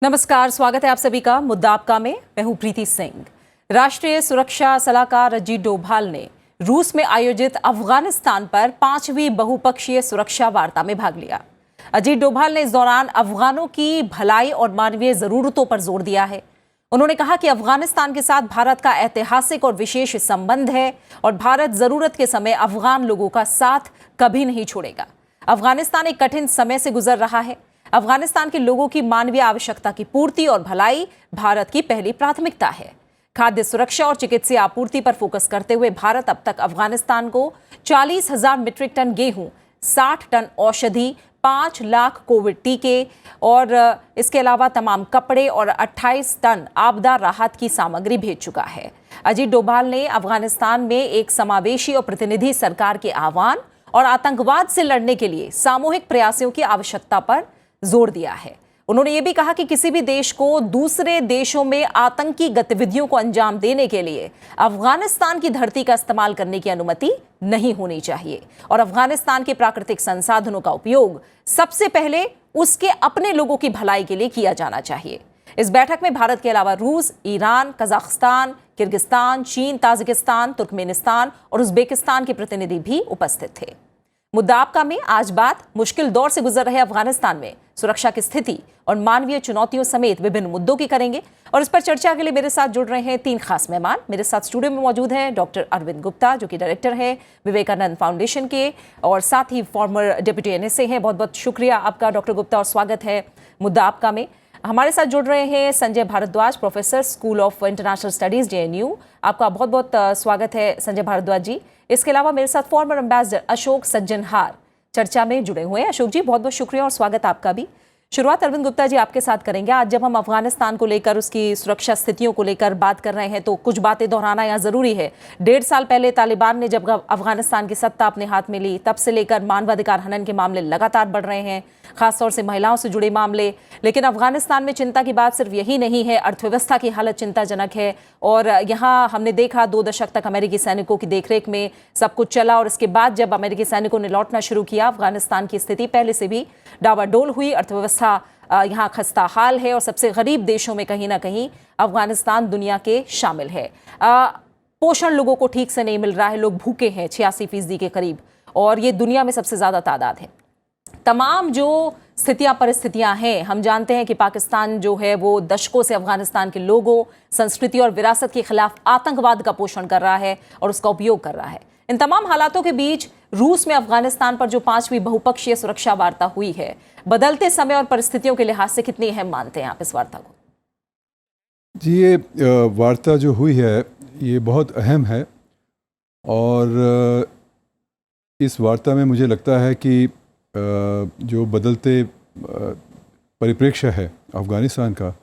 नमस्कार, स्वागत है आप सभी का मुद्दा आपका में। मैं हूं प्रीति सिंह। राष्ट्रीय सुरक्षा सलाहकार अजीत डोभाल ने रूस में आयोजित अफगानिस्तान पर 5वीं बहुपक्षीय सुरक्षा वार्ता में भाग लिया। अजीत डोभाल ने इस दौरान अफगानों की भलाई और मानवीय जरूरतों पर जोर दिया है। उन्होंने कहा कि अफगानिस्तान के साथ भारत का ऐतिहासिक और विशेष संबंध है और भारत जरूरत के समय अफगान लोगों का साथ कभी नहीं छोड़ेगा। अफगानिस्तान एक कठिन समय से गुजर रहा है। अफगानिस्तान के लोगों की मानवीय आवश्यकता की पूर्ति और भलाई भारत की पहली प्राथमिकता है। खाद्य सुरक्षा और चिकित्सीय आपूर्ति पर फोकस करते हुए भारत अब तक अफगानिस्तान को 40,000 मीट्रिक टन गेहूं, 60 टन औषधि, 5 लाख कोविड टीके और इसके अलावा तमाम कपड़े और 28 टन आपदा राहत की सामग्री भेज चुका है। अजीत डोभाल ने अफगानिस्तान में एक समावेशी और प्रतिनिधि सरकार के आह्वान और आतंकवाद से लड़ने के लिए सामूहिक प्रयासों की आवश्यकता पर जोर दिया है। उन्होंने ये भी कहा कि किसी भी देश को दूसरे देशों में आतंकी गतिविधियों को अंजाम देने के लिए अफगानिस्तान की धरती का इस्तेमाल करने की अनुमति नहीं होनी चाहिए और अफगानिस्तान के प्राकृतिक संसाधनों का उपयोग सबसे पहले उसके अपने लोगों की भलाई के लिए किया जाना चाहिए। इस बैठक में भारत के अलावा रूस, ईरान, कजाकिस्तान, किर्गिस्तान, चीन, ताजिकिस्तान, तुर्कमेनिस्तान और उज्बेकिस्तान के प्रतिनिधि भी उपस्थित थे। मुद्दा आपका में आज बात मुश्किल दौर से गुजर रहे अफगानिस्तान में सुरक्षा की स्थिति और मानवीय चुनौतियों समेत विभिन्न मुद्दों की करेंगे और इस पर चर्चा के लिए मेरे साथ जुड़ रहे हैं 3 खास मेहमान। मेरे साथ स्टूडियो में मौजूद हैं डॉक्टर अरविंद गुप्ता, जो कि डायरेक्टर हैं विवेकानंद फाउंडेशन के और साथ ही फॉर्मर डिप्टी एनएसए हैं। बहुत बहुत शुक्रिया आपका डॉक्टर गुप्ता और स्वागत है मुद्दा आपका में। हमारे साथ जुड़ रहे हैं Sanjay Bhardwaj, professor, school of international studies, JNU. आपका बहुत बहुत स्वागत है संजय भारद्वाज जी। इसके अलावा मेरे साथ फॉर्मर एम्बेसडर अशोक सज्जनहार चर्चा में जुड़े हुए हैं। अशोक जी, बहुत बहुत शुक्रिया और स्वागत आपका भी। शुरुआत अरविंद गुप्ता जी आपके साथ करेंगे। आज जब हम अफगानिस्तान को लेकर, उसकी सुरक्षा स्थितियों को लेकर बात कर रहे हैं तो कुछ बातें दोहराना यहाँ जरूरी है। 1.5 साल पहले तालिबान ने जब अफगानिस्तान की सत्ता अपने हाथ में ली, तब से लेकर मानवाधिकार हनन के मामले लगातार बढ़ रहे हैं, खासतौर से महिलाओं से जुड़े मामले। लेकिन अफगानिस्तान में चिंता की बात सिर्फ यही नहीं है, अर्थव्यवस्था की हालत चिंताजनक है और यहाँ हमने देखा 2 दशक तक अमेरिकी सैनिकों की देखरेख में सब कुछ चला और इसके बाद जब अमेरिकी सैनिकों ने लौटना शुरू किया, अफगानिस्तान की स्थिति पहले से भी डावाडोल हुई। अर्थव्यवस्था यहाँ खस्ता हाल है और सबसे गरीब देशों में कहीं ना कहीं अफगानिस्तान दुनिया के शामिल है। पोषण लोगों को ठीक से नहीं मिल रहा है, लोग भूखे हैं 86% के करीब और ये दुनिया में सबसे ज़्यादा तादाद है। तमाम जो स्थितियां परिस्थितियां हैं, हम जानते हैं कि पाकिस्तान जो है वो दशकों से अफगानिस्तान के लोगों, संस्कृति और विरासत के खिलाफ आतंकवाद का पोषण कर रहा है और उसका उपयोग कर रहा है। इन तमाम हालातों के बीच रूस में अफगानिस्तान पर जो 5वीं बहुपक्षीय सुरक्षा वार्ता हुई है, बदलते समय और परिस्थितियों के लिहाज से कितनी अहम मानते हैं आप इस वार्ता को? जी, ये वार्ता जो हुई है ये बहुत अहम है और इस वार्ता में मुझे लगता है कि जो बदलते परिप्रेक्ष्य है अफ़गानिस्तान का,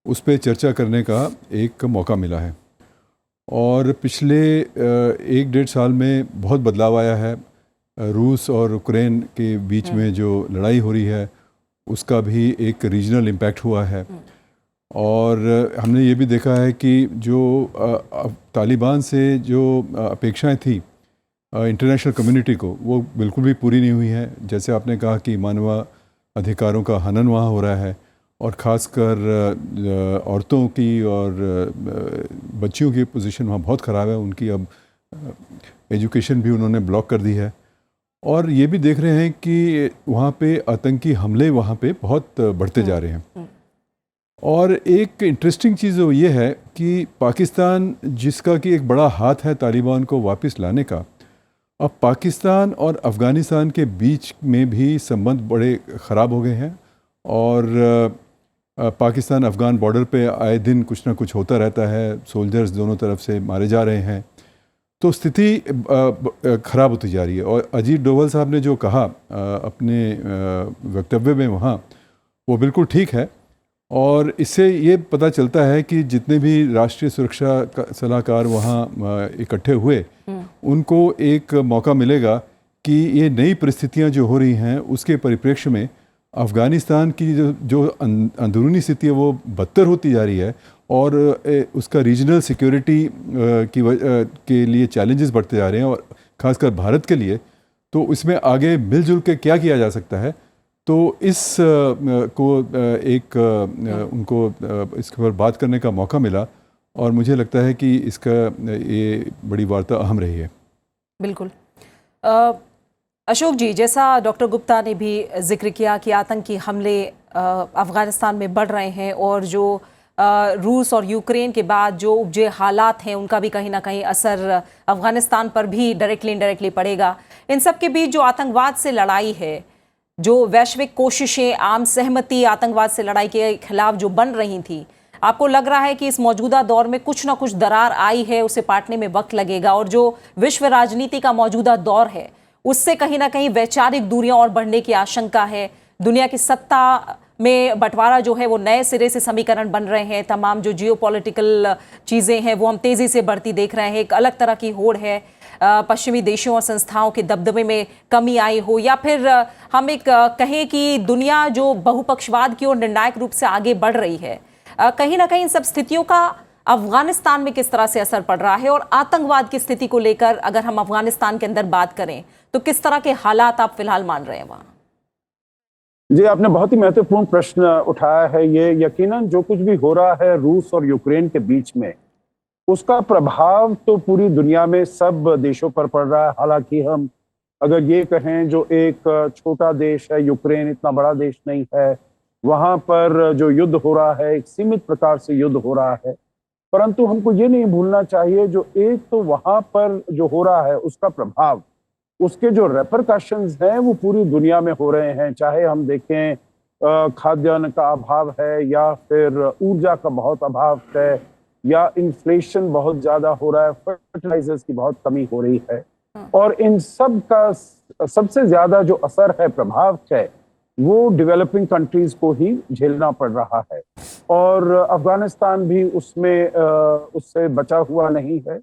उस पर चर्चा करने का एक मौका मिला है और पिछले 1-1.5 साल में बहुत बदलाव आया है। रूस और यूक्रेन के बीच में जो लड़ाई हो रही है उसका भी एक रीजनल इम्पैक्ट हुआ है और हमने ये भी देखा है कि जो तालिबान से जो अपेक्षाएं थी इंटरनेशनल कम्युनिटी को, वो बिल्कुल भी पूरी नहीं हुई है। जैसे आपने कहा कि मानव अधिकारों का हनन वहाँ हो रहा है और ख़ासकर औरतों की और बच्चियों की पोजीशन वहाँ बहुत ख़राब है। उनकी अब एजुकेशन भी उन्होंने ब्लॉक कर दी है और ये भी देख रहे हैं कि वहाँ पे आतंकी हमले वहाँ पे बहुत बढ़ते जा रहे हैं। और एक इंटरेस्टिंग चीज़ ये है कि पाकिस्तान, जिसका कि एक बड़ा हाथ है तालिबान को वापस लाने का, अब पाकिस्तान और अफ़गानिस्तान के बीच में भी संबंध बड़े ख़राब हो गए हैं और पाकिस्तान अफ़गान बॉर्डर पे आए दिन कुछ ना कुछ होता रहता है। सोल्जर्स दोनों तरफ से मारे जा रहे हैं, तो स्थिति ख़राब होती जा रही है। और अजीत डोभाल साहब ने जो कहा अपने वक्तव्य में वहाँ, वो बिल्कुल ठीक है और इससे ये पता चलता है कि जितने भी राष्ट्रीय सुरक्षा सलाहकार वहाँ इकट्ठे हुए, उनको एक मौका मिलेगा कि ये नई परिस्थितियाँ जो हो रही हैं उसके परिप्रेक्ष्य में अफ़गानिस्तान की जो अंदरूनी स्थिति है वो बदतर होती जा रही है और उसका रीजनल सिक्योरिटी के लिए चैलेंजेस बढ़ते जा रहे हैं, और ख़ासकर भारत के लिए। तो इसमें आगे मिलजुल के क्या किया जा सकता है, तो इस को उनको इसके ऊपर बात करने का मौका मिला, और मुझे लगता है कि इसका ये बड़ी वार्ता अहम रही है। बिल्कुल। अशोक जी, जैसा डॉक्टर गुप्ता ने भी जिक्र किया कि आतंकी हमले अफ़गानिस्तान में बढ़ रहे हैं, और जो रूस और यूक्रेन के बाद जो उपजे हालात हैं उनका भी कहीं ना कहीं असर अफ़गानिस्तान पर भी डायरेक्टली इनडायरेक्टली पड़ेगा। इन सब के बीच जो आतंकवाद से लड़ाई है, जो वैश्विक कोशिशें, आम सहमति आतंकवाद से लड़ाई के खिलाफ जो बन रही थी, आपको लग रहा है कि इस मौजूदा दौर में कुछ ना कुछ दरार आई है, उसे पाटने में वक्त लगेगा, और जो विश्व राजनीति का मौजूदा दौर है उससे कहीं ना कहीं वैचारिक दूरियां और बढ़ने की आशंका है। दुनिया की सत्ता में बंटवारा जो है वो नए सिरे से समीकरण बन रहे हैं, तमाम जो जियोपॉलिटिकल चीज़ें हैं वो हम तेज़ी से बढ़ती देख रहे हैं। एक अलग तरह की होड़ है, पश्चिमी देशों और संस्थाओं के दबदबे में कमी आई हो, या फिर हम एक कहें कि दुनिया जो बहुपक्षवाद की ओर निर्णायक रूप से आगे बढ़ रही है, कहीं ना कहीं इन सब स्थितियों का अफगानिस्तान में किस तरह से असर पड़ रहा है, और आतंकवाद की स्थिति को लेकर अगर हम अफगानिस्तान के अंदर बात करें तो किस तरह के हालात आप फिलहाल मान रहे हैं वहां? जी, आपने बहुत ही महत्वपूर्ण प्रश्न उठाया है। ये यकीनन जो कुछ भी हो रहा है रूस और यूक्रेन के बीच में, उसका प्रभाव तो पूरी दुनिया में सब देशों पर पड़ रहा है। हालांकि हम अगर ये कहें, जो एक छोटा देश है यूक्रेन, इतना बड़ा देश नहीं है, वहां पर जो युद्ध हो रहा है एक सीमित प्रकार से युद्ध हो रहा है, परंतु हमको ये नहीं भूलना चाहिए जो एक तो वहां पर जो हो रहा है उसका प्रभाव, उसके जो रेपरकशंस हैं वो पूरी दुनिया में हो रहे हैं। चाहे हम देखें खाद्यान्न का अभाव है, या फिर ऊर्जा का बहुत अभाव है, या इन्फ्लेशन बहुत ज्यादा हो रहा है, फर्टिलाइजर्स की बहुत कमी हो रही है, और इन सब का सबसे ज्यादा जो असर है, प्रभाव है, वो डेवलपिंग कंट्रीज को ही झेलना पड़ रहा है, और अफगानिस्तान भी उससे बचा हुआ नहीं है।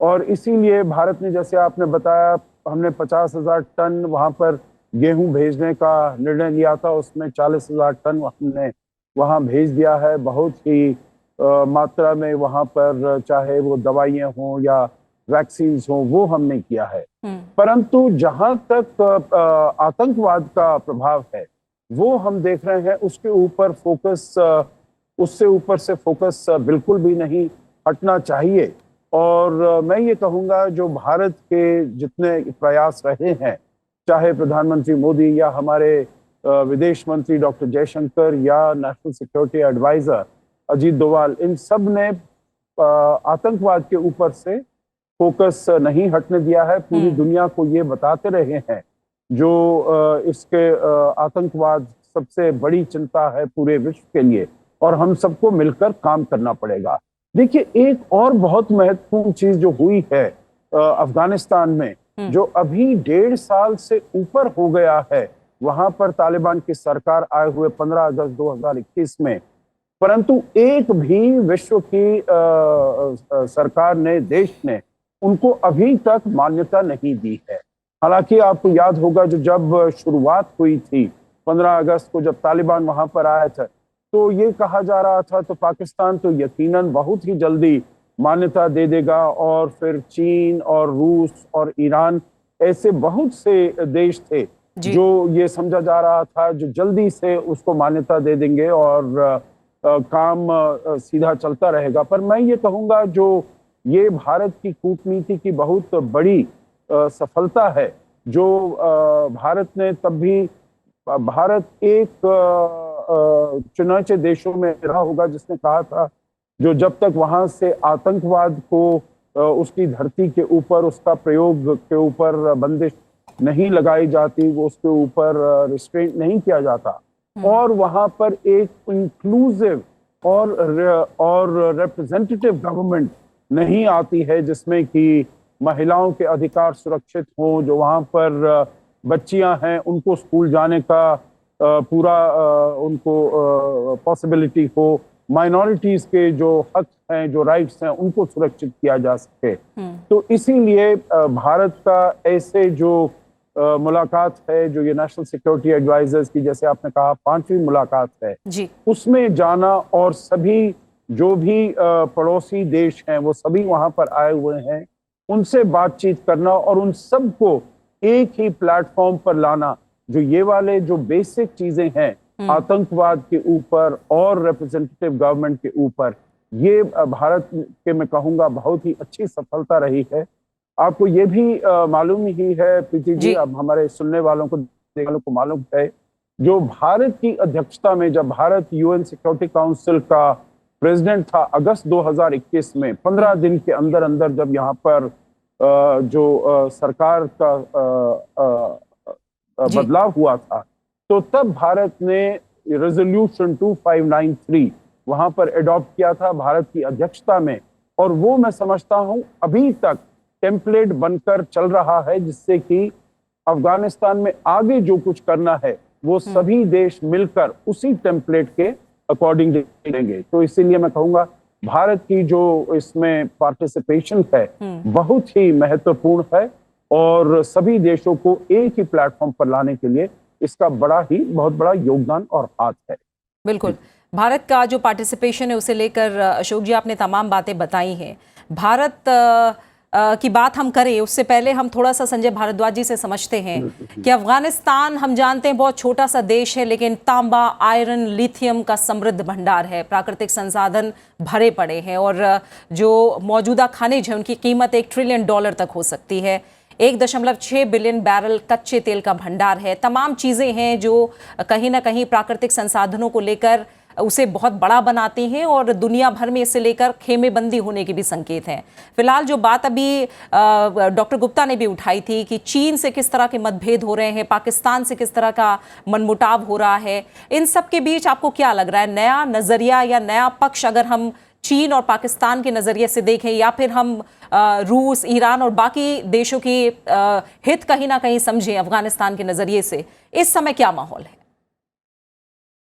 और इसीलिए भारत ने, जैसे आपने बताया, हमने 50,000 टन वहां पर गेहूं भेजने का निर्णय लिया था, उसमें 40,000 टन हमने वहां भेज दिया है। बहुत ही मात्रा में वहां पर, चाहे वो दवाइयां हों या वैक्सीन हों, वो हमने किया है। परंतु जहां तक आतंकवाद का प्रभाव है वो हम देख रहे हैं, उसके ऊपर फोकस, उससे ऊपर से फोकस बिल्कुल भी नहीं हटना चाहिए। और मैं ये कहूँगा जो भारत के जितने प्रयास रहे हैं, चाहे प्रधानमंत्री मोदी या हमारे विदेश मंत्री डॉक्टर जयशंकर या national security adviser Ajit Doval, इन सब ने आतंकवाद के ऊपर से फोकस नहीं हटने दिया है। पूरी दुनिया को ये बताते रहे हैं जो इसके आतंकवाद सबसे बड़ी चिंता है पूरे विश्व के लिए, और हम सबको मिलकर काम करना पड़ेगा। देखिए, एक और बहुत महत्वपूर्ण चीज जो हुई है अफगानिस्तान में, जो अभी 1.5 साल से ऊपर हो गया है वहां पर तालिबान की सरकार आए हुए 15 अगस्त 2021 में, परंतु एक भी विश्व की सरकार ने, देश ने उनको अभी तक मान्यता नहीं दी है। हालांकि आपको याद होगा, जो जब शुरुआत हुई थी 15 अगस्त को, जब तालिबान वहां पर आया था, तो ये कहा जा रहा था तो पाकिस्तान तो यकीनन बहुत ही जल्दी मान्यता दे देगा, और फिर चीन और रूस और ईरान, ऐसे बहुत से देश थे जो ये समझा जा रहा था जो जल्दी से उसको मान्यता दे देंगे और काम सीधा चलता रहेगा। पर मैं ये कहूँगा, जो ये भारत की कूटनीति की बहुत बड़ी सफलता है, जो भारत ने, तब भी भारत एक चुनाचे देशों में रहा होगा जिसने कहा था जो जब तक वहां से आतंकवाद को उसकी धरती के ऊपर, उसका प्रयोग के ऊपर बंदिश नहीं लगाई जाती, वो उसके ऊपर रिस्ट्रेंट नहीं किया जाता, और वहां पर एक इंक्लूसिव और रिप्रेजेंटेटिव गवर्नमेंट नहीं आती है जिसमें कि महिलाओं के अधिकार सुरक्षित हों, जो वहां पर बच्चियां हैं उनको स्कूल जाने का पूरा उनको पॉसिबिलिटी हो, माइनॉरिटीज के जो हक हैं, जो राइट्स हैं, उनको सुरक्षित किया जा सके। तो इसीलिए भारत का ऐसे जो मुलाकात है, जो ये नेशनल सिक्योरिटी एडवाइजर्स की, जैसे आपने कहा 5वीं मुलाकात है, उसमें जाना और सभी जो भी पड़ोसी देश हैं वो सभी वहां पर आए हुए हैं, उनसे बातचीत करना और उन सबको एक ही प्लेटफॉर्म पर लाना, जो ये वाले जो बेसिक चीजें हैं आतंकवाद के ऊपर और रिप्रेजेंटेटिव गवर्नमेंट के ऊपर, ये भारत के मैं कहूंगा बहुत ही अच्छी सफलता रही है। आपको ये भी मालूम ही है प्रीति जी, अब हमारे सुनने वालों को देखने वालों को मालूम है, जो भारत की अध्यक्षता में जब भारत यूएन सिक्योरिटी काउंसिल का प्रेसिडेंट था अगस्त 2021 में, 15 दिन के अंदर अंदर जब यहाँ पर जो सरकार का बदलाव हुआ था, तो तब भारत ने रेजोल्यूशन 2593 वहां पर एडॉप्ट किया था भारत की अध्यक्षता में, और वो मैं समझता हूं अभी तक टेम्पलेट बनकर चल रहा है, जिससे कि अफगानिस्तान में आगे जो कुछ करना है वो सभी देश मिलकर उसी टेम्पलेट के अकॉर्डिंग देंगे। तो इसीलिए मैं कहूंगा भारत की जो इसमें पार्टिसिपेशन है बहुत ही महत्वपूर्ण है, और सभी देशों को एक ही प्लेटफॉर्म पर लाने के लिए इसका बहुत बड़ा योगदान और हाथ है। बिल्कुल, भारत का जो पार्टिसिपेशन है उसे लेकर अशोक जी आपने तमाम बातें बताई हैं। भारत की बात हम करें उससे पहले हम थोड़ा सा संजय भारद्वाज जी से समझते हैं कि अफगानिस्तान हम जानते हैं बहुत छोटा सा देश है, लेकिन तांबा, आयरन, लिथियम का समृद्ध भंडार है, प्राकृतिक संसाधन भरे पड़े हैं, और जो मौजूदा खनिज है उनकी कीमत $1 ट्रिलियन तक हो सकती है। 1.6 बिलियन बैरल कच्चे तेल का भंडार है। तमाम चीज़ें हैं जो कहीं ना कहीं प्राकृतिक संसाधनों को लेकर उसे बहुत बड़ा बनाती हैं, और दुनिया भर में इसे लेकर खेमेबंदी होने के भी संकेत हैं। फिलहाल जो बात अभी डॉक्टर गुप्ता ने भी उठाई थी कि चीन से किस तरह के मतभेद हो रहे हैं, पाकिस्तान से किस तरह का मनमुटाव हो रहा है, इन सब के बीच आपको क्या लग रहा है, नया नज़रिया या नया पक्ष अगर हम चीन और पाकिस्तान के नज़रिए से देखें, या फिर हम रूस, ईरान और बाकी देशों की हित कहीं ना कहीं समझें अफगानिस्तान के नज़रिए से, इस समय क्या माहौल है?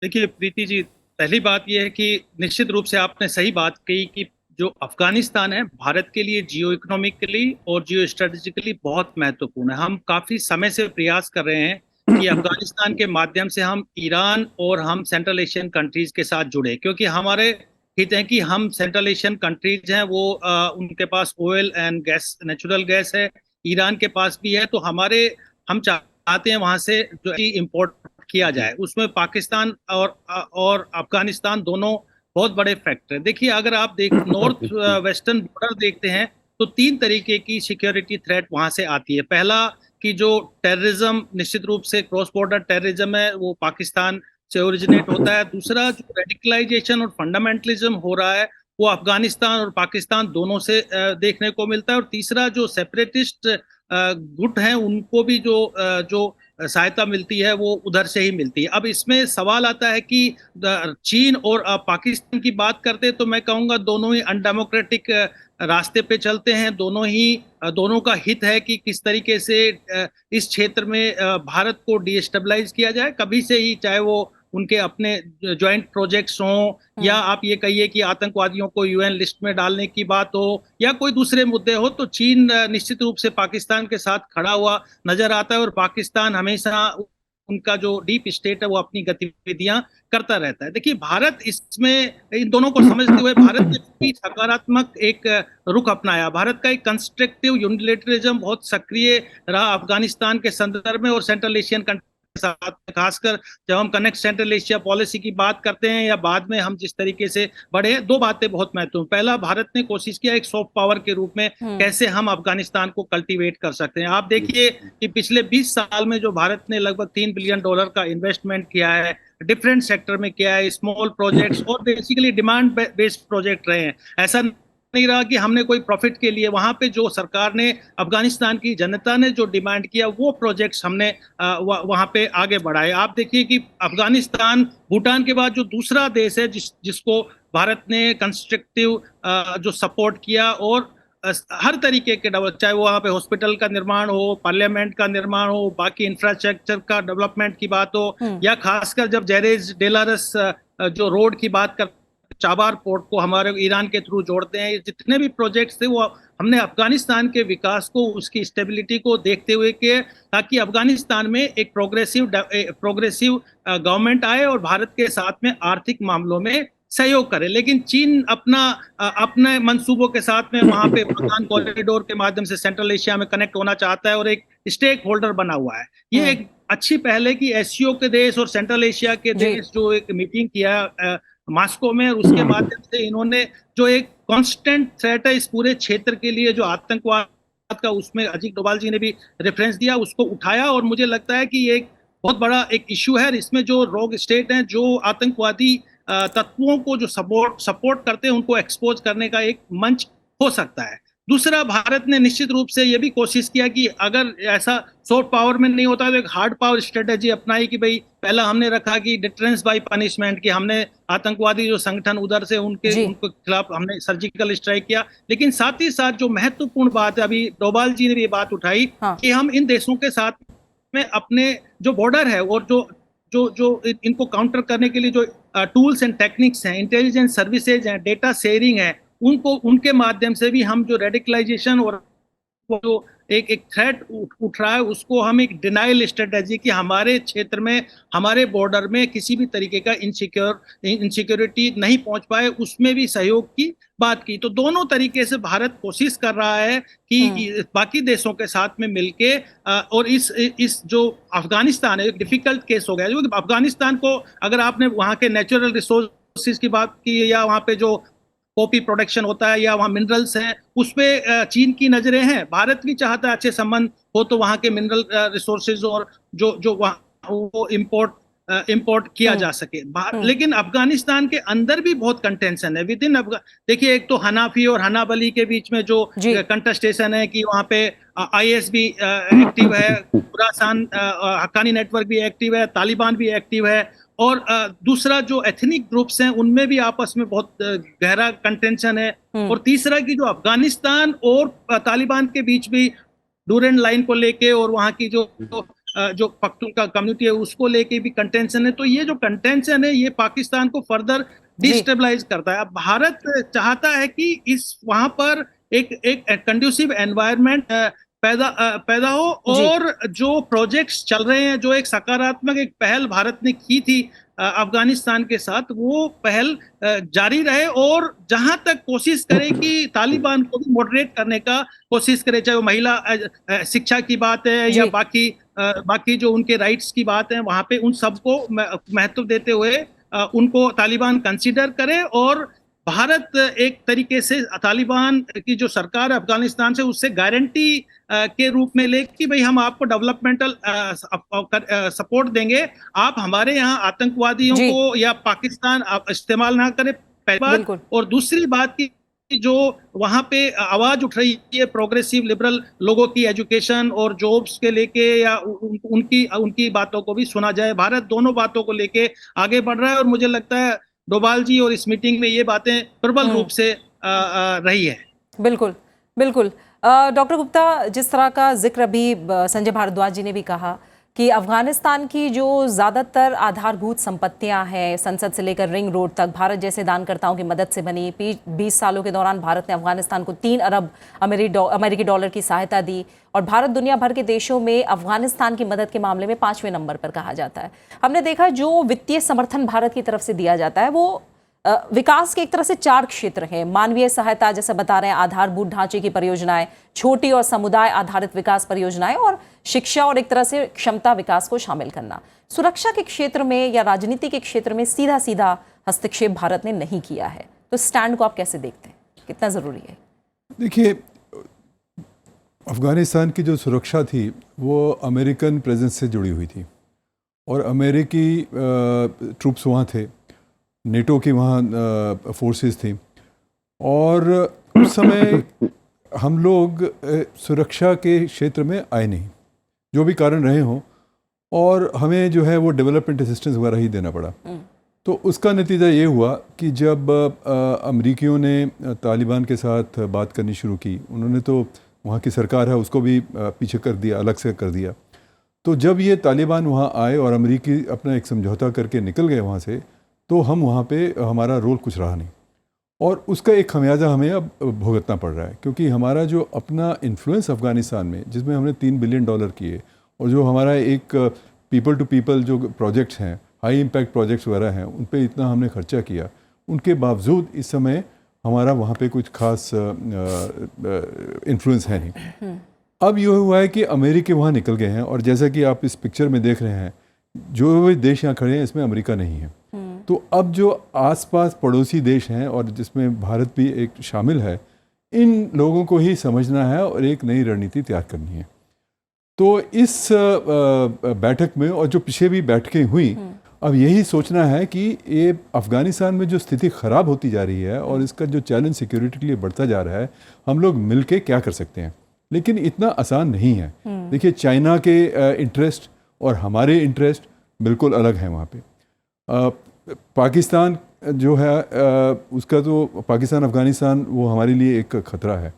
देखिए प्रीति जी, पहली बात यह है कि निश्चित रूप से आपने सही बात कही कि जो अफगानिस्तान है भारत के लिए जियो इकोनॉमिकली और जियो स्ट्रेटेजिकली बहुत महत्वपूर्ण है। हम काफ़ी समय से प्रयास कर रहे हैं कि अफगानिस्तान के माध्यम से हम ईरान और हम सेंट्रल एशियन कंट्रीज के साथ जुड़े, क्योंकि हमारे हित है कि हम सेंट्रल एशियन कंट्रीज हैं वो उनके पास oil and gas, natural gas है, ईरान के पास भी है, तो हम चाहते हैं वहाँ से जो इम्पोर्ट किया जाए। उसमें पाकिस्तान और अफगानिस्तान दोनों बहुत बड़े फैक्टर हैं। देखिए अगर आप नॉर्थ वेस्टर्न बॉर्डर देखते हैं तो 3 तरीके की सिक्योरिटी थ्रेट वहां से आती है। पहला कि जो टेररिज्म, निश्चित रूप से क्रॉस बॉर्डर टेररिज्म है वो पाकिस्तान से ओरिजिनेट होता है। दूसरा जो रेडिकलाइजेशन और फंडामेंटलिज्म हो रहा है वो अफगानिस्तान और पाकिस्तान दोनों से देखने को मिलता है। और तीसरा जो सेपरेटिस्ट गुट हैं उनको भी जो सहायता मिलती है वो उधर से ही मिलती है। अब इसमें सवाल आता है कि चीन और पाकिस्तान की बात करते तो मैं कहूँगा दोनों ही अनडेमोक्रेटिक रास्ते पे चलते हैं। दोनों का हित है कि किस तरीके से इस क्षेत्र में भारत को डिस्टेबलाइज किया जाए कभी से ही, चाहे वो उनके अपने ज्वाइंट प्रोजेक्ट्स हों या आप ये कहिए कि आतंकवादियों को यूएन लिस्ट में डालने की बात हो या कोई दूसरे मुद्दे हो, तो चीन निश्चित रूप से पाकिस्तान के साथ खड़ा हुआ नजर आता है और पाकिस्तान हमेशा उनका जो डीप स्टेट है वो अपनी गतिविधियां करता रहता है। देखिए भारत इसमें इन दोनों को समझते हुए भारत ने भी सकारात्मक एक रुख अपनाया। भारत का एक कंस्ट्रक्टिव यूनिलैटरलिज्म बहुत सक्रिय रहा अफगानिस्तान के संदर्भ में और सेंट्रल एशियन कंट्री साथ, खासकर जब हम कनेक्ट सेंट्रल एशिया पॉलिसी की बात करते हैं या बाद में हम जिस तरीके से बढ़े, 2 बातें बहुत महत्वपूर्ण। पहला, भारत ने कोशिश किया एक सॉफ्ट पावर के रूप में कैसे हम अफगानिस्तान को कल्टीवेट कर सकते हैं। आप देखिए कि पिछले 20 साल में जो भारत ने लगभग $3 बिलियन का इन्वेस्टमेंट किया है, डिफरेंट सेक्टर में किया है, स्मॉल प्रोजेक्ट्स और बेसिकली डिमांड बेस्ड प्रोजेक्ट रहे हैं। ऐसा नहीं रहा कि हमने कोई प्रॉफिट के लिए, वहां पे जो सरकार ने, अफगानिस्तान की जनता ने जो डिमांड किया वो प्रोजेक्ट्स हमने वहां पे आगे बढ़ाए। आप देखिए कि अफगानिस्तान भूटान के बाद जो दूसरा देश है जिसको भारत ने कंस्ट्रक्टिव जो सपोर्ट किया और हर तरीके के डेवलप, चाहे वो वहाँ पे हॉस्पिटल का निर्माण हो, पार्लियामेंट का निर्माण हो, बाकी इंफ्रास्ट्रक्चर का डेवलपमेंट की बात हो, या खासकर जब जेरेज डेलारस जो रोड की बात कर चाबार पोर्ट को हमारे ईरान के थ्रू जोड़ते हैं, जितने भी प्रोजेक्ट्स थे वो हमने अफगानिस्तान के विकास को, उसकी स्टेबिलिटी को देखते हुए किए, ताकि अफगानिस्तान में एक प्रोग्रेसिव गवर्नमेंट आए और भारत के साथ में आर्थिक मामलों में सहयोग करे, लेकिन चीन अपने मंसूबों के साथ में वहां पे प्रधान कॉरिडोर के माध्यम से सेंट्रल एशिया में कनेक्ट होना चाहता है और एक स्टेक होल्डर बना हुआ है। ये एक अच्छी पहल है कि एससीओ के देश और सेंट्रल एशिया के देश जो एक मीटिंग किया मॉस्को में, और उसके माध्यम से इन्होंने जो एक कांस्टेंट थ्रेट है इस पूरे क्षेत्र के लिए जो आतंकवाद का, उसमें अजीत डोभाल जी ने भी रेफरेंस दिया, उसको उठाया। और मुझे लगता है कि ये एक बहुत बड़ा एक इश्यू है। इसमें जो रोग स्टेट हैं, जो आतंकवादी तत्वों को जो सपोर्ट करते हैं, उनको एक्सपोज करने का एक मंच हो सकता है। दूसरा, भारत ने निश्चित रूप से ये भी कोशिश किया कि अगर ऐसा सॉफ्ट पावर में नहीं होता तो एक हार्ड पावर स्ट्रेटेजी अपनाई कि भाई पहला हमने रखा कि डिटरेंस बाय पनिशमेंट, कि हमने आतंकवादी जो संगठन उधर से उनके खिलाफ हमने सर्जिकल स्ट्राइक किया। लेकिन साथ ही साथ जो महत्वपूर्ण बात है, अभी डोभाल जी ने भी ये बात उठाई कि हम इन देशों के साथ में अपने जो बॉर्डर है और जो इनको काउंटर करने के लिए जो टूल्स एंड टेक्निक्स हैं, इंटेलिजेंस सर्विसेज हैं, डेटा शेयरिंग है, उनके माध्यम से भी हम जो रेडिकलाइजेशन और जो एक थ्रेट उठ रहा है, उसको हम एक डिनाइल स्ट्रेटेजी कि हमारे क्षेत्र में, हमारे बॉर्डर में किसी भी तरीके का इनसिक्योरिटी नहीं पहुंच पाए, उसमें भी सहयोग की बात की। तो दोनों तरीके से भारत कोशिश कर रहा है कि बाकी देशों के साथ में मिलके और इस जो अफगानिस्तान है, एक डिफिकल्ट केस हो गया है, क्योंकि अफगानिस्तान को अगर आपने वहाँ के नेचुरल रिसोर्सेज की बात की या वहाँ पे जो कॉफी प्रोडक्शन होता है या वहाँ मिनरल्स हैं, उस पे चीन की नजरें हैं। भारत भी चाहता है अच्छे संबंध हो तो वहाँ के मिनरल रिसोर्सेज और जो वहाँ वो इंपोर्ट किया जा सके। लेकिन अफगानिस्तान के अंदर भी बहुत कंटेंशन है विद इन देखिए, एक तो हनाफी और हनाबली के बीच में जो कंटेस्टेशन है कि वहाँ पे आईएस भी एक्टिव है, खुरासान हक्कानी नेटवर्क भी एक्टिव है, तालिबान भी एक्टिव है, और दूसरा जो एथनिक ग्रुप्स हैं उनमें भी आपस में बहुत गहरा कंटेंशन है। और तीसरा कि जो अफगानिस्तान और तालिबान के बीच भी डूरेंट लाइन को लेके और वहाँ की जो पख्तूनख्वा कम्युनिटी है उसको लेके भी कंटेंशन है। तो ये जो कंटेंशन है ये पाकिस्तान को फर्दर डिस्टेबलाइज करता है। अब भारत चाहता है कि इस वहाँ पर एक कंड्यूसिव एनवायरनमेंट पैदा हो, और जो प्रोजेक्ट्स चल रहे हैं, जो एक सकारात्मक एक पहल भारत ने की थी अफगानिस्तान के साथ, वो पहल जारी रहे, और जहां तक कोशिश करे कि तालिबान को भी मॉडरेट करने का कोशिश करे, चाहे वो महिला शिक्षा की बात है या बाकी जो उनके राइट्स की बात है, वहां पे उन सबको महत्व देते हुए उनको तालिबान कंसीडर करे। और भारत एक तरीके से तालिबान की जो सरकार है अफगानिस्तान से, उससे गारंटी के रूप में ले कि भाई हम आपको डेवलपमेंटल सपोर्ट देंगे, आप हमारे यहाँ आतंकवादियों को या पाकिस्तान इस्तेमाल ना करें, पहली बात। और दूसरी बात की जो वहाँ पे आवाज उठ रही है प्रोग्रेसिव लिबरल लोगों की एजुकेशन और जॉब्स के लेके, या उनकी बातों को भी सुना जाए। भारत दोनों बातों को लेके आगे बढ़ रहा है, और मुझे लगता है डोभाल जी और इस मीटिंग में ये बातें प्रबल रूप से रही है। बिल्कुल बिल्कुल। डॉक्टर गुप्ता, जिस तरह का जिक्र अभी संजय भारद्वाज जी ने भी कहा कि अफगानिस्तान की जो ज़्यादातर आधारभूत संपत्तियां हैं, संसद से लेकर रिंग रोड तक, भारत जैसे दानकर्ताओं की मदद से बनी। 20 सालों के दौरान भारत ने अफगानिस्तान को 3 अरब अमेरिकी डॉलर की सहायता दी, और भारत दुनिया भर के देशों में अफगानिस्तान की मदद के मामले में 5वें नंबर पर कहा जाता है। हमने देखा जो वित्तीय समर्थन भारत की तरफ से दिया जाता है वो विकास के एक तरह से 4 क्षेत्र हैं। मानवीय सहायता, जैसे बता रहे हैं, आधारभूत ढांचे की परियोजनाएं, छोटी और समुदाय आधारित विकास परियोजनाएं, और शिक्षा और एक तरह से क्षमता विकास को शामिल करना। सुरक्षा के क्षेत्र में या राजनीति के क्षेत्र में सीधा सीधा हस्तक्षेप भारत ने नहीं किया है। तो स्टैंड को आप कैसे देखते हैं, कितना जरूरी है? देखिए, अफगानिस्तान की जो सुरक्षा थी वो अमेरिकन प्रेजेंस से जुड़ी हुई थी, और अमेरिकी ट्रूप्स वहाँ थे, नेटो की वहाँ फोर्सेस थी, और उस समय हम लोग सुरक्षा के क्षेत्र में आए नहीं, जो भी कारण रहे हों, और हमें जो है वो डेवलपमेंट असिस्टेंस वगैरह ही देना पड़ा। तो उसका नतीजा ये हुआ कि जब अमरीकियों ने तालिबान के साथ बात करनी शुरू की, उन्होंने तो वहाँ की सरकार है उसको भी पीछे कर दिया, अलग से कर दिया। तो जब ये तालिबान वहाँ आए और अमरीकी अपना एक समझौता करके निकल गए वहाँ से, तो हम वहाँ पे हमारा रोल कुछ रहा नहीं, और उसका एक खमियाजा हमें अब भुगतना पड़ रहा है, क्योंकि हमारा जो अपना इन्फ्लुएंस अफ़गानिस्तान में, जिसमें हमने $3 बिलियन किए, और जो हमारा एक पीपल टू पीपल जो प्रोजेक्ट्स हैं, हाई इम्पैक्ट प्रोजेक्ट्स वगैरह हैं, उन पे इतना हमने खर्चा किया, उनके बावजूद इस समय हमारा वहाँ पे कुछ खास इन्फ्लुएंस है नहीं। अब ये हुआ है कि अमेरिका वहाँ निकल गए हैं, और जैसा कि आप इस पिक्चर में देख रहे हैं, जो भी देश यहाँ खड़े हैं इसमें अमेरिका नहीं है। तो अब जो आसपास पड़ोसी देश हैं और जिसमें भारत भी एक शामिल है, इन लोगों को ही समझना है और एक नई रणनीति तैयार करनी है। तो इस बैठक में और जो पीछे भी बैठकें हुई, अब यही सोचना है कि ये अफ़गानिस्तान में जो स्थिति ख़राब होती जा रही है और इसका जो चैलेंज सिक्योरिटी के लिए बढ़ता जा रहा है, हम लोग मिलके क्या कर सकते हैं। लेकिन इतना आसान नहीं है। देखिए, चाइना के इंटरेस्ट और हमारे इंटरेस्ट बिल्कुल अलग हैं वहाँ पे। पाकिस्तान जो है उसका तो पाकिस्तान अफ़गानिस्तान वो हमारे लिए एक ख़तरा है।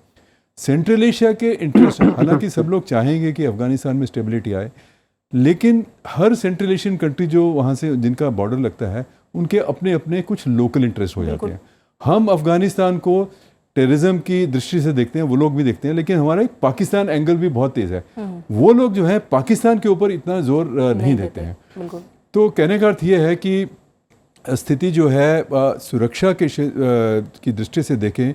सेंट्रल एशिया के इंटरेस्ट, हालांकि सब लोग चाहेंगे कि अफ़गानिस्तान में स्टेबिलिटी आए, लेकिन हर सेंट्रल एशियन कंट्री जो वहाँ से जिनका बॉर्डर लगता है, उनके अपने अपने कुछ लोकल इंटरेस्ट हो जाते हैं। हम अफ़गानिस्तान को टेररिज्म की दृष्टि से देखते हैं, वो लोग भी देखते हैं, लेकिन हमारा एक पाकिस्तान एंगल भी बहुत तेज़ है। वो लोग जो है पाकिस्तान के ऊपर इतना जोर नहीं देते हैं। तो कहने का अर्थ ये है कि स्थिति जो है सुरक्षा के की दृष्टि से देखें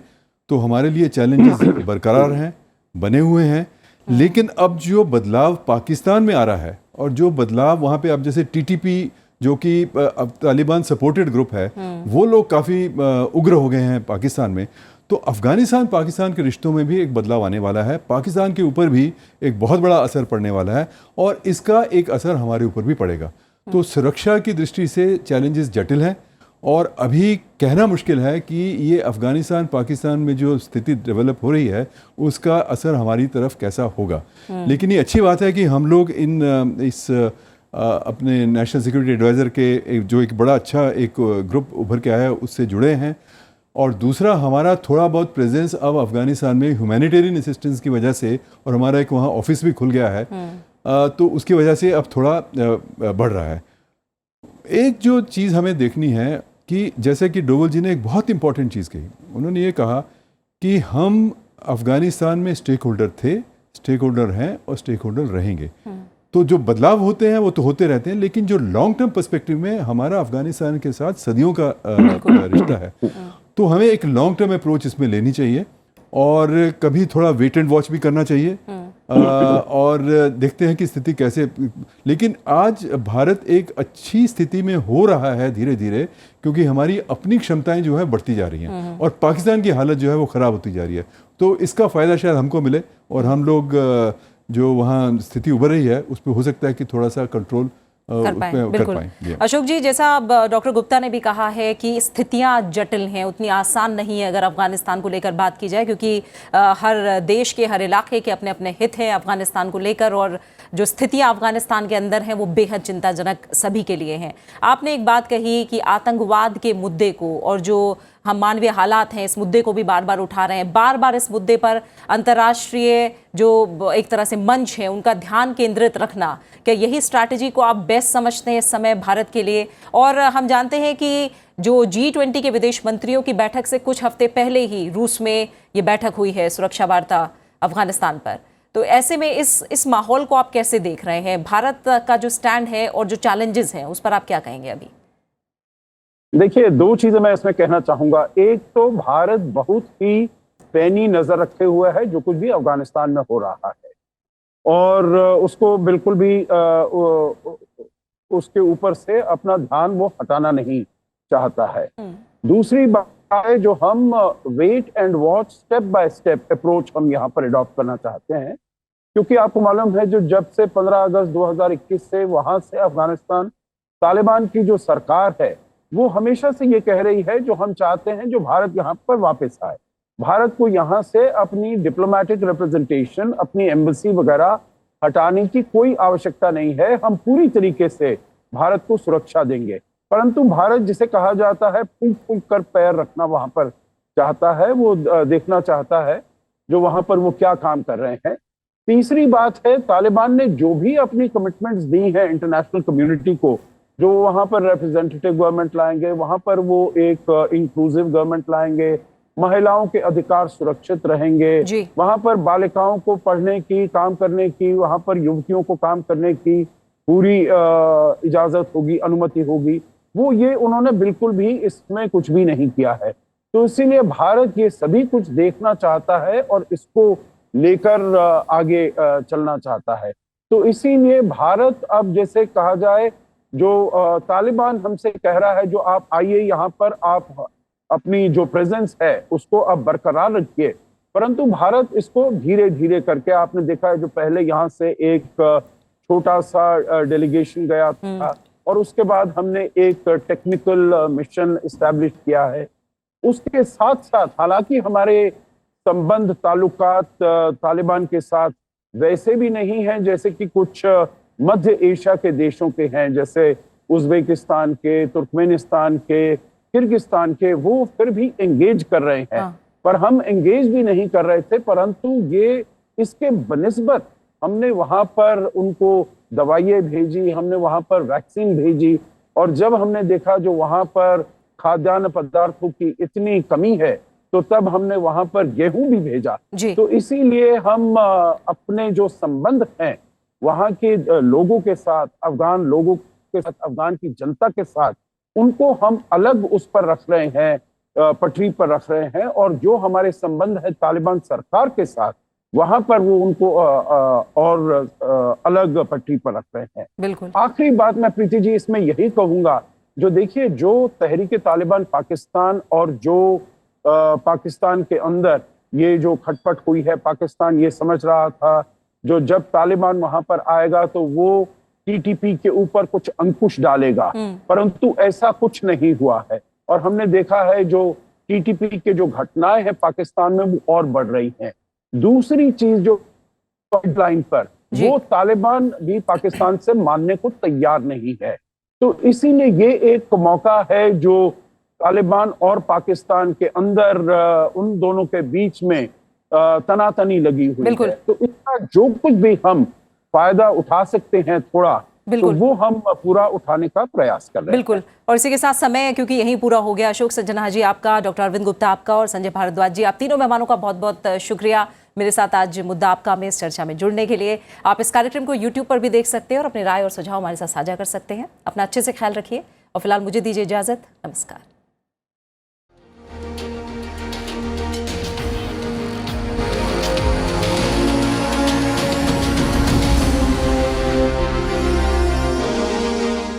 तो हमारे लिए चैलेंजेस बरकरार हैं, बने हुए हैं। लेकिन अब जो बदलाव पाकिस्तान में आ रहा है और जो बदलाव वहाँ पे, अब जैसे टीटीपी जो कि अब तालिबान सपोर्टेड ग्रुप है, वो लोग काफ़ी उग्र हो गए हैं पाकिस्तान में। तो अफ़गानिस्तान पाकिस्तान के रिश्तों में भी एक बदलाव आने वाला है, पाकिस्तान के ऊपर भी एक बहुत बड़ा असर पड़ने वाला है, और इसका एक असर हमारे ऊपर भी पड़ेगा। तो सुरक्षा की दृष्टि से चैलेंजेस जटिल हैं, और अभी कहना मुश्किल है कि ये अफ़गानिस्तान पाकिस्तान में जो स्थिति डेवलप हो रही है उसका असर हमारी तरफ कैसा होगा। लेकिन ये अच्छी बात है कि हम लोग इस अपने नेशनल सिक्योरिटी एडवाइज़र के जो एक बड़ा अच्छा एक ग्रुप उभर के आया है उससे जुड़े हैं। और दूसरा, हमारा थोड़ा बहुत प्रेजेंस अब अफ़गानिस्तान में ह्यूमैनिटेरियन असिस्टेंस की वजह से, और हमारा एक वहाँ ऑफिस भी खुल गया है, तो उसकी वजह से अब थोड़ा बढ़ रहा है। एक जो चीज़ हमें देखनी है कि जैसे कि डोवल जी ने एक बहुत इंपॉर्टेंट चीज़ कही, उन्होंने ये कहा कि हम अफ़गानिस्तान में स्टेक होल्डर थे, स्टेक होल्डर हैं और स्टेक होल्डर रहेंगे। तो जो बदलाव होते हैं वो तो होते रहते हैं, लेकिन जो लॉन्ग टर्म पर्सपेक्टिव में हमारा अफ़गानिस्तान के साथ सदियों का रिश्ता है, तो हमें एक लॉन्ग टर्म अप्रोच इसमें लेनी चाहिए, और कभी थोड़ा वेट एंड वॉच भी करना चाहिए, और देखते हैं कि स्थिति कैसे। लेकिन आज भारत एक अच्छी स्थिति में हो रहा है धीरे धीरे, क्योंकि हमारी अपनी क्षमताएं जो है बढ़ती जा रही हैं, और पाकिस्तान की हालत जो है वो ख़राब होती जा रही है। तो इसका फ़ायदा शायद हमको मिले, और हम लोग जो वहाँ स्थिति उभर रही है उस पर हो सकता है कि थोड़ा सा कंट्रोल कर पाएं। अशोक जी, जैसा अब डॉक्टर गुप्ता ने भी कहा है कि स्थितियां जटिल हैं, उतनी आसान नहीं है अगर अफगानिस्तान को लेकर बात की जाए, क्योंकि हर देश के, हर इलाके के अपने अपने हित हैं अफगानिस्तान को लेकर, और जो स्थितियां अफगानिस्तान के अंदर हैं वो बेहद चिंताजनक सभी के लिए हैं। आपने एक बात कही कि आतंकवाद के मुद्दे को और जो हम मानवीय हालात हैं इस मुद्दे को भी बार बार उठा रहे हैं, बार बार इस मुद्दे पर अंतर्राष्ट्रीय जो एक तरह से मंच है उनका ध्यान केंद्रित रखना, क्या यही स्ट्रैटेजी को आप बेस्ट समझते हैं इस समय भारत के लिए? और हम जानते हैं कि जो G20 के विदेश मंत्रियों की बैठक से कुछ हफ्ते पहले ही रूस में ये बैठक हुई है सुरक्षा वार्ता अफगानिस्तान पर, तो ऐसे में इस माहौल को आप कैसे देख रहे हैं? भारत का जो स्टैंड है और जो चैलेंजेस हैं उस पर आप क्या कहेंगे अभी? देखिए, दो चीजें मैं इसमें कहना चाहूंगा। एक तो भारत बहुत ही पैनी नजर रखे हुए है जो कुछ भी अफगानिस्तान में हो रहा है, और उसको बिल्कुल भी उसके ऊपर से अपना ध्यान वो हटाना नहीं चाहता है। दूसरी बात है, जो हम wait and watch, step by step approach हम यहाँ पर अडॉप्ट करना चाहते हैं, क्योंकि आपको मालूम है जो जब से 15 अगस्त 2021 से वहां से अफगानिस्तान तालिबान की जो सरकार है वो हमेशा से ये कह रही है, जो हम चाहते हैं जो भारत यहाँ पर वापस आए, भारत को यहाँ से अपनी डिप्लोमेटिक रिप्रेजेंटेशन, अपनी एम्बेसी वगैरह हटाने की कोई आवश्यकता नहीं है। हम पूरी तरीके से भारत को सुरक्षा देंगे, परंतु भारत जिसे कहा जाता है फूंक फूंक कर पैर रखना वहां पर चाहता है, वो देखना चाहता है जो वहां पर वो क्या काम कर रहे हैं। तीसरी बात है, तालिबान ने जो भी अपनी कमिटमेंट्स दी हैं इंटरनेशनल कम्युनिटी को, जो वहां पर रिप्रेजेंटेटिव गवर्नमेंट लाएंगे, वहां पर वो एक इंक्लूसिव गवर्नमेंट लाएंगे, महिलाओं के अधिकार सुरक्षित रहेंगे, वहां पर बालिकाओं को पढ़ने की, काम करने की, वहां पर युवतियों को काम करने की पूरी इजाजत होगी, अनुमति होगी। वो ये उन्होंने बिल्कुल भी इसमें कुछ भी नहीं किया है। तो इसीलिए भारत ये सभी कुछ देखना चाहता है और इसको लेकर आगे चलना चाहता है। तो इसीलिए भारत अब जैसे कहा जाए जो तालिबान हमसे कह रहा है जो आप आइए यहाँ पर, आप अपनी जो प्रेजेंस है उसको अब बरकरार रखिए, परंतु भारत इसको धीरे धीरे करके, आपने देखा है जो पहले यहाँ से एक छोटा सा डेलीगेशन गया था और उसके बाद हमने एक टेक्निकल मिशन इस्टेब्लिश किया है। उसके साथ साथ हालांकि हमारे संबंध ताल्लुकात तालिबान के साथ वैसे भी नहीं हैं जैसे कि कुछ मध्य एशिया के देशों के हैं, जैसे उज्बेकिस्तान के, तुर्कमेनिस्तान के, किर्गिस्तान के, वो फिर भी एंगेज कर रहे हैं। पर हम एंगेज भी नहीं कर रहे थे, परंतु ये इसके बनिस्बत हमने वहां पर उनको दवाइयाँ भेजी, हमने वहां पर वैक्सीन भेजी, और जब हमने देखा जो वहां पर खाद्यान्न पदार्थों की इतनी कमी है तो तब हमने वहां पर गेहूं भी भेजा। तो इसीलिए हम अपने जो संबंध हैं वहां के लोगों के साथ, अफगान लोगों के साथ, अफगान की जनता के साथ, उनको हम अलग उस पर रख रहे हैं, पटरी पर रख रहे हैं, और जो हमारे संबंध है तालिबान सरकार के साथ वहां पर वो उनको और अलग पटरी पर रख रहे हैं। बिल्कुल। आखिरी बात मैं प्रीति जी इसमें यही कहूंगा, जो देखिए जो तहरीक तालिबान पाकिस्तान और जो पाकिस्तान के अंदर ये जो खटपट हुई है, पाकिस्तान ये समझ रहा था जो जब तालिबान वहां पर आएगा तो वो टीटीपी के ऊपर कुछ अंकुश डालेगा, परंतु ऐसा कुछ नहीं हुआ है। और हमने देखा है जो टीटीपी के जो घटनाएं हैं पाकिस्तान में वो और बढ़ रही हैं। दूसरी चीज जो लाइन पर वो तालिबान भी पाकिस्तान से मानने को तैयार नहीं है। तो इसीलिए ये एक मौका है जो तालिबान और पाकिस्तान के अंदर उन दोनों के बीच में तनातनी लगी हुई है। तो इसका जो कुछ भी हम फायदा उठा सकते हैं थोड़ा, तो वो हम पूरा उठाने का प्रयास कर रहे हैं। बिल्कुल। और इसी के साथ समय क्योंकि यहीं पूरा हो गया। अशोक सज्जनहा जी आपका, डॉक्टर अरविंद गुप्ता आपका और संजय भारद्वाज जी, आप तीनों मेहमानों का बहुत बहुत शुक्रिया मेरे साथ आज मुद्दा आपका में इस चर्चा में जुड़ने के लिए। आप इस कार्यक्रम को YouTube पर भी देख सकते हैं और अपनी राय और सुझाव हमारे साथ साझा कर सकते हैं। अपना अच्छे से ख्याल रखिए और फिलहाल मुझे दीजिए इजाजत। नमस्कार।